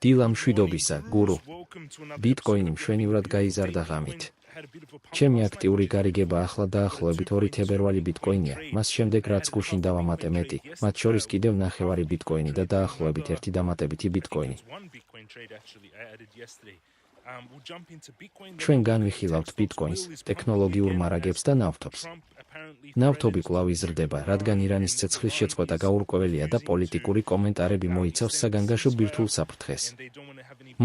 დილა მშვიდობისა, გურუ. ბიტკოინი მშვენივრად გაიზარდა ღამით. ჩემი აქტიური გარიგება ახლა დაახლოებით 2 თებერვალი ბიტკოინია, მას შემდეგ რაც გუშინ დავამატე მეტი, მათ შორის კიდევ 9 ბიტკოინი და დაახლოებით 1 დამატებითი ბიტკოინი. ჩვენ განვიხილავთ ბიტკოინს, ტექნოლოგიურ მარაგებს და ნავთობს. ნავთობი კვლავ იზრდება, რადგან ირანის ცეცხლის შეწყვეტა გაურკვეველია და პოლიტიკური კომენტარები მოიცავს საგანგაშო ბირთვულ საფრთხეს.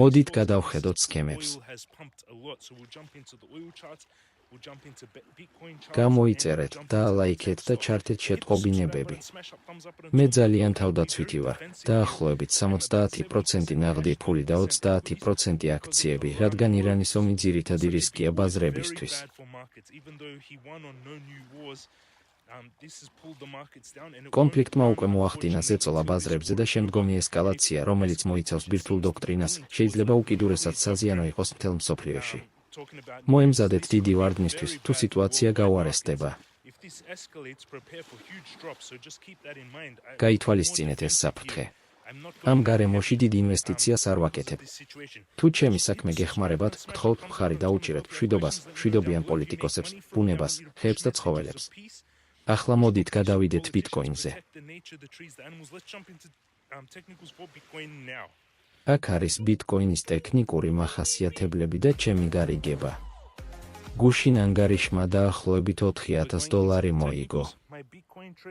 მოდით გადავხედოთ სქემებს. გამოიწერეთ, დაალაიქეთ და ჩართეთ შეტყობინებები. მე ძალიან თავდაცვითი ვარ, დაახლოებით 70% ნაღდი ფული და 30% აქციები, რადგან ირანის ომი ძირითადი რისკია ბაზრებისთვის. კონფლიქტმა უკვე მოახდინა ზეწოლა ბაზრებზე და შემდგომი ესკალაცია, რომელიც მოიცავს ბირთვულ დოქტრინას, შეიძლება უკიდურესად საზიანო იყოს მთელ მსოფლიოში. მოემზადეთ დიდი ვარდნისთვის, თუ სიტუაცია გაუარესდება. გაითვალისწინეთ ეს საფრთხე. ამ გარემოში დიდ ინვესტიციას არ ვაკეთებ. თუ ჩემი საქმე გეხმარებათ, გთხოვთ მხარი დაუჭირეთ მშვიდობას, მშვიდობიან პოლიტიკოსებს, ბუნებას, ხეებს და ცხოველებს. ახლა მოდით გადავიდეთ ბიტკოინზე. აქ არის ბიტკოინის ტექნიკური მახასიათებლები და ჩემი გარიგება. გუშინ ანგარიშმა დაახლოებით $4,000 მოიგო.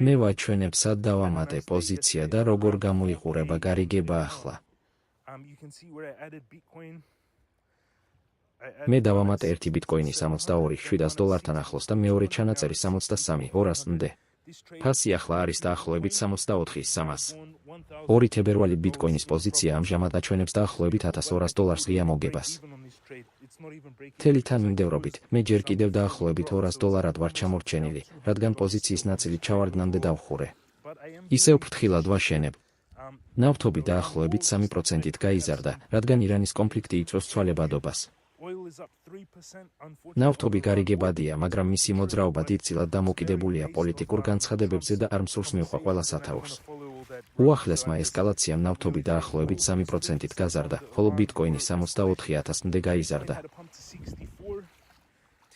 მე ვაჩვენებ სად დავამატე პოზიცია და როგორ გამოიყურება გარიგება ახლა. მე დავამატე 1 ბიტკოინი $62,700-თან ახლოს და მეორე ჩანაწერი 63,200-მდე. ფასი ახლა არის დაახლოებით 64,300. 2 თებერვალი ბიტკოინის პოზიცია ამჟამად აჩვენებს დაახლოებით $1,200 ღია მოგებას. მთელი თანმიმდევრობით, მე ჯერ კიდევ დაახლოებით $200 ვარ ჩამორჩენილი, რადგან პოზიციის ნაწილი ჩავარდნამდე დავხურე. ისევ ფრთხილად ვაშენებ. ნავთობი დაახლოებით 3%-ით გაიზარდა, რადგან ირანის კონფლიქტი იწვევს ცვალებადობას. ნავთობი გარიგებადია, მაგრამ მისი მოძრაობა დიდწილად დამოკიდებულია პოლიტიკურ განცხადებებზე და არ მსურს მივყვა ყველა სათაურს. უახლესმა ესკალაციამ ნავთობი დაახლოებით 3%-ით გაზარდა, ხოლო ბიტკოინი 64,000-მდე გაიზარდა.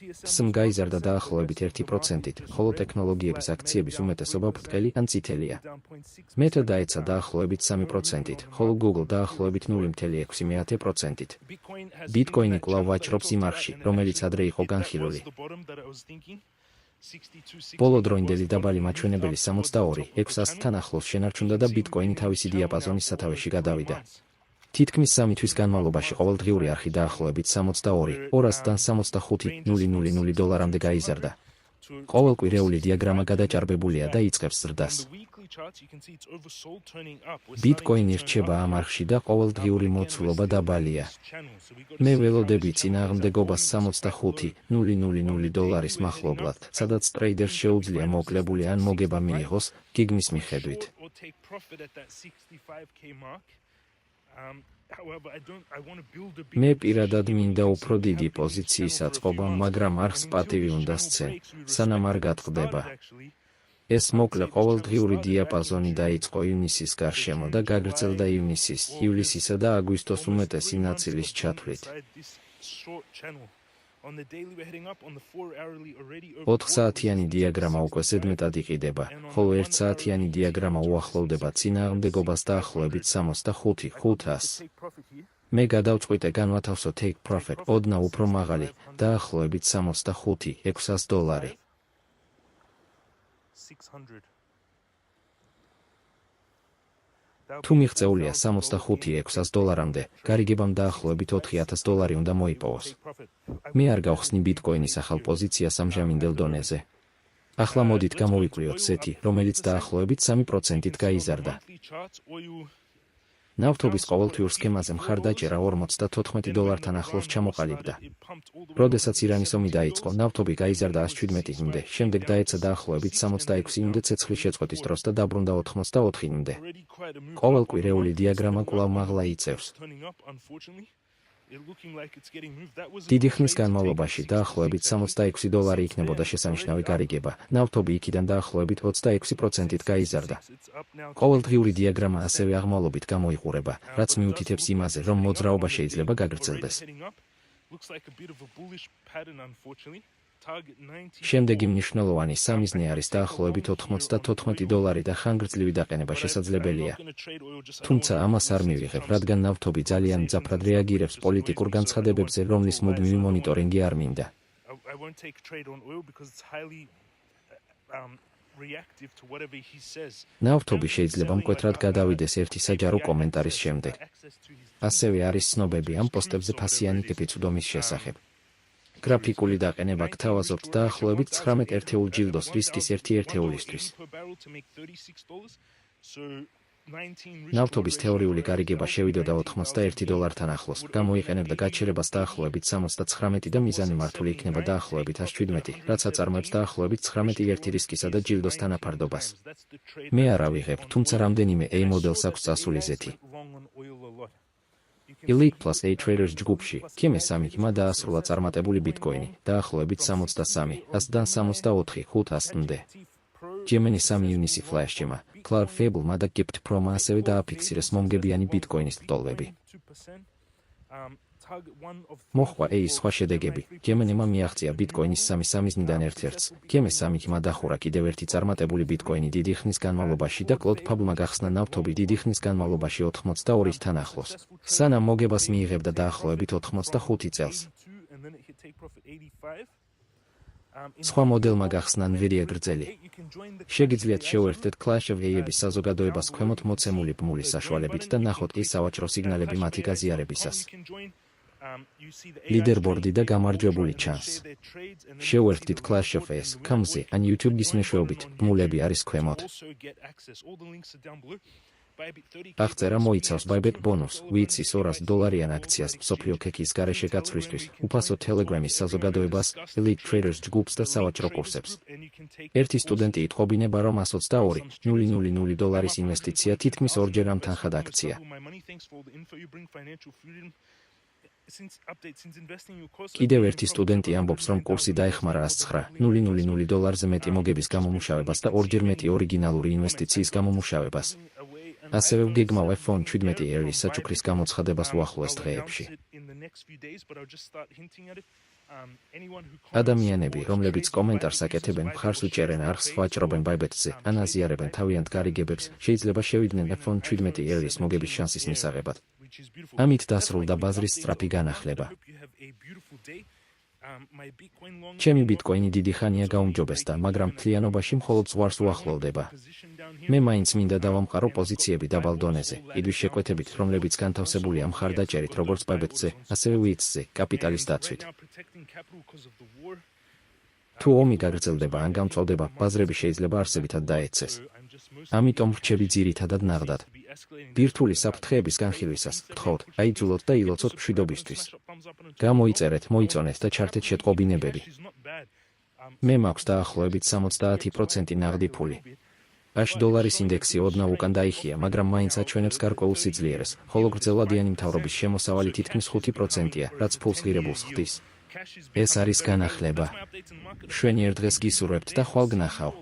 სմ გაიზარდა დაახლოებით 1%-ით, ხოლო ტექნოლოგიების აქციების უმეტესობა ბრტყელი ან წითელია. Meta დაეცა დაახლოებით 3%-ით, ხოლო Google დაახლოებით 0.6%-ით. ბიტკოინი კვლავ ვაჭრობს იმ არხში, რომელიც ადრე იყო განხილული. ბოლო დროინდელი დაბალი მაჩვენებელი 62,600-თან ახლოს შენარჩუნდა და ბიტკოინი თავისი დიაპაზონის სათავეში გადავიდა. თითქმის 3 თვის განმავლობაში ყოველდღიური არხი დაახლოებით 62,200-დან $65,000-მდე გაიზარდა. ყოველკვირეული დიაგრამა გადაჭარბებულია და იწყებს ზრდას. ბიტკოინი რჩება ამ არხში და ყოველდღიური მოცულობა დაბალია. მე ველოდები წინააღმდეგობას $65,000 მახლობლად, სადაც ტრეიდერს შეუძლია მოკლებული ან მოგება მიიღოს გიგმის მიხედვით. მე პირადად მინდა უფრო დიდი პოზიციის აწყობა, მაგრამ არხს პატივი უნდა სცენ, სანამ არ გატყდება. ეს მოკლე ყოველდღიური დიაპაზონი დაიწყო ივნისის გარშემო და გაგრძელდა ივნისის, ივლისისა და აგვისტოს უმეტესი ნაწილის ჩათვლით. 4 საათიანი დიაგრამა უკვე ზედმეტად იყიდება, ხოლო 1 საათიანი დიაგრამა უახლოვდება წინააღმდეგობას დაახლოებით 65,500. მე გადავწყვიტე განვათავსო take profit, ოდნა უფრო მაღალი, დაახლოებით $65,600. თუ მიღწეულია $65,600-მდე, გარიგებამ დაახლოებით $4,000 უნდა მოიპოვოს. მე არ გავხსნი ბიტკოინის ახალ პოზიციას ამჟამინდელ დონეზე. ახლა მოდით გამოვიკვლიოთ ზეთი, რომელიც დაახლოებით 3%-ით გაიზარდა. ნავთობის ყოველთვიურ სქემაზე მხარდაჭერა $44-თან ახლოს ჩამოყალიბდა. როდესაც ირანის ომი დაიწყო, ნავთობი გაიზარდა 117-მდე, შემდეგ დაეცა დაახლოებით 66-მდე ცეცხლის შეწყვეტის დროს და დაბრუნდა 84-მდე. ყოველკვირეული დიაგრამა კვლავ მაღლა იწევს. დიდი ხნის განმავლობაში დაახლოებით $66 იქნებოდა შესანიშნავი გარიგება, ნავთობი იქიდან დაახლოებით 26%-ით გაიზარდა. ყოველდღიური დიაგრამა ასევე აღმავლობით გამოიყურება, რაც მიუთითებს იმაზე, რომ მოძრაობა შეიძლება გაგრძელდეს. შემდეგი მნიშვნელოვანი სამიზნე არის დაახლოებით $94 და ხანგრძლივი დაყენება შესაძლებელია. თუმცა ამას არ მივიღებ, რადგან ნავთობი ძალიან მძაფრად რეაგირებს პოლიტიკურ განცხადებებზე, რომლის მუდმივი მონიტორინგი არ მინდა. ნავთობი შეიძლება მკვეთრად გადავიდეს ერთი საჯარო კომენტარის შემდეგ. ასევე არის ცნობები ამ პოსტებზე ფასიანი ტიპი წვდომის შესახებ. გრაფიკული დაყენება გთავაზობთ დაახლოებით 19 ერთეულ ჯილდოს რისკის 1 ერთეულისთვის. ნავთობის თეორიული გარიგება შევიდოდა $81-თან ახლოს, გამოიყენებდა გაჩერებას დაახლოებით 79 და მიზანი მართული იქნება დაახლოებით 117, რაც აწარმოებს დაახლოებით 19 რისკისა და ჯილდოს თანაფარდობას. მე არ ავიღებ, თუმცა რამდენიმე A მოდელს აქვს წასული ზეთი. Elite Plus A Traders ჯგუფში, KM3-მა დაასრულა წარმატებული ბიტკოინი, დაახლოებით 63,100-დან 64,500-მდე. Gemini 3 Unisi Flash-მა, Cloud Fable-მა და Gift Pro-მა ასევე დააფიქსირეს მომგებიანი ბიტკოინის ტოლები. მოხვა A-ის სხვა შედეგები, Gemini-მა მიაღწია ბიტკოინის 3.3-დან 1-ს, KM3-მა დახურა კიდევ ერთი წარმატებული ბიტკოინი დიდი ხნის განმავლობაში და Cloud Pub-მა გახსნა ნავთობი დიდი ხნის განმავლობაში 82-თან ახლოს, სანამ მოგებას მიიღებდა დაახლოებით 85 წელს. სხვა მოდელმა გახსნა Nvidia გრძელი. შეგიძლიათ შევერთდეთ Clash of AI-ების საზოგადოებას ქვემოთ მოცემული ბმული საშუალებით და ნახოთ კი სავაჭრო სიგნალები მათი გაზიარებისას. ლიდერბორდი და გამარჯვებული ჩანს. შევერთდით Clash of AI-ს ან YouTube-ის მეშვეობით, ბმულები არის ქვემოთ. აღწერა მოიცავს Buyback ბონუსს, ვიც $200 აქციას მსოფლიო ქექის გარეშე გაცვლისთვის, უფასო Telegram-ის საზოგადოებას, Elite Traders ჯგუფს და სავაჭრო კურსებს. ერთი სტუდენტი იტყობინება, რომ $122,000 ინვესტიცია თითქმის ორჯერ ამ თანხად აქცია. კიდევ ერთი სტუდენტი ამბობს, რომ კურსი დაეხმარა $109,000-ზე მეტი მოგების გამომუშავებას და ორჯერ მეტი ორიგინალური ინვესტიციის გამომუშავებას. ასევე ვგეგმავ iPhone 17 Air-ის საჩუქრის გამოცხადებას უახლოეს დღეებში. ადამიანები, რომლებიც კომენტარს აკეთებენ, მხარს უჭერენ არხს, ვაჭრობენ Bybit-ზე, ან აზიარებენ თავიანთ გარიგებებს, შეიძლება შევიდნენ iPhone 17 Air-ის მოგების შანსის მისაღებად. ამით დასრულდა ბაზრის სწრაფი განახლება. ჩემი ბიტკოინი დიდი ხანია გაუმჯობესდა, მაგრამ მთლიანობაში მხოლოდ ზღვარს უახლოვდება. მე მაინც მინდა დავამყარო პოზიციები დაბალ დონეზე, იდვის შეკვეთებით, რომლებიც განთავსებულია მხარდაჭერით როგორც Bybit-ზე, ასევე Wix-ზე, კაპიტალის დაცვით. თუ ომი გაგრძელდება ან გამწვავდება, ბაზრები შეიძლება არსებითად დაეცეს. ამიტომ ვრჩები ძირითადად ნაღდად. ბირთვული საფრთხეების განხილვისას, გთხოვთ, აიძულოთ და ილოცოთ მშვიდობისთვის. გამოიწერეთ, მოიწონეთ და ჩართეთ შეტყობინებები. მე მაქვს დაახლოებით 70% ნაღდი ფული. $10 ინდექსი ოდნავ უკან დაიხია, მაგრამ მაინც აჩვენებს გარკვეულ სიძლიერეს, ხოლო გრძელვადიანი მთავრობის შემოსავალი თითქმის 5%-ია, რაც ფულს ღირებულს ხდის. ეს არის განახლება. შვენიერ დღეს გისურვებთ და ხვალ გნახავ.